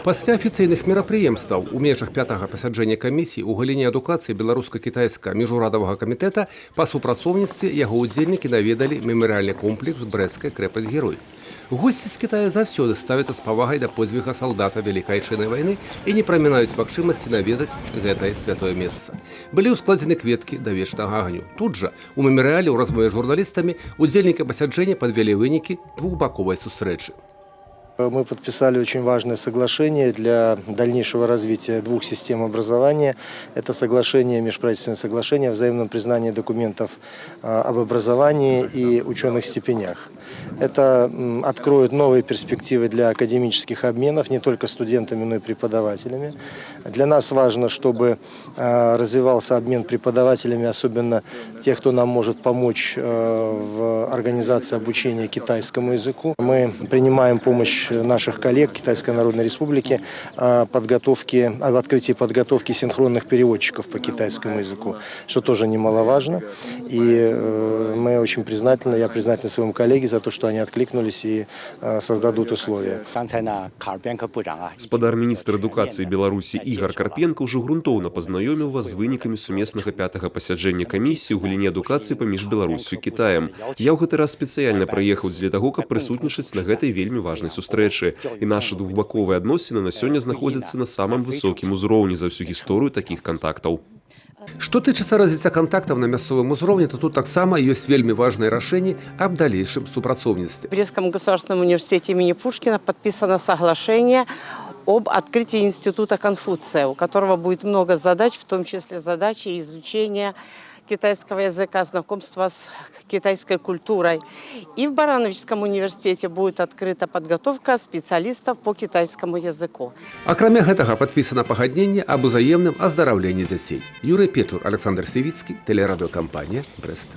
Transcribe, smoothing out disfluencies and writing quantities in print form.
Пасля афіцыйных мерапрыемстваў у межах 5-га пасяджэння камісіі ў галіне адукацыі беларуска-кітайскага міжурадавага камітэта па супрацоўніцтве яго ўдзельнікі наведалі мемарыяльны комплекс «Брэсцкая крэпасць-герой». Госці з Китая заўсёды ставяцца з павагай да подзвіга салдата Вялікай Айчыннай вайны і не прамінаюць магчымасці наведаць гэтае святое месца. Былі ўскладзены кветкі да вечнага агню. Тут жа, у мемарыяле ў размове з журналістамі, удзельнікі пасяджэння падвялі вынікі двухбаковай сустрэчы. Мы подписали очень важное соглашение для дальнейшего развития двух систем образования. Это соглашение, межправительственное соглашение о взаимном признании документов об образовании и ученых степенях. Это откроет новые перспективы для академических обменов не только студентами, но и преподавателями. Для нас важно, чтобы развивался обмен преподавателями, особенно тех, кто нам может помочь в организации обучения китайскому языку. Мы принимаем помощь наших коллег Китайской Народной Республики об открытии подготовки синхронных переводчиков по китайскому языку, что тоже немаловажно. И мы очень признательны, я признателен своим коллеге за то, что они откликнулись и создадут условия. Спадар міністр адукацыі Беларусі Ігор Карпенко ўжо грунтоўна пазнаёміў вас з вынікамі сумеснага 5-га пасяджэння камісіі ў галіне адукацыі паміж Беларусю і Кітаем. Я ў гэты раз спецыяльна прыехаў для таго, каб прысутнічаць на гэтай вельмі важнай сустрэчы. І нашы двухбаковыя адносіны на сёння знаходзяцца на самым высокім узроўні за ўсю гісторыю такіх кантактаў. Што тычыцца развіцця кантактаў на мясцовым узроўні, то тут таксама ёсць вельмі важныя рашэнні аб далейшым супрацоўніцтве. В Брестском государственном университете имени Пушкина подписано соглашение об открытии института Конфуция, у которого будет много задач, в том числе задачи изучения китайского языка, знакомства с китайской культурой. И в Барановичском университете будет открыта подготовка специалистов по китайскому языку. Акрамя гэтага падпісана пагадненне аб узаемным аздараўленні дзяцей. Юрый Печур, Александр Севіцкі, тэлерадыёкампанія «Брэст».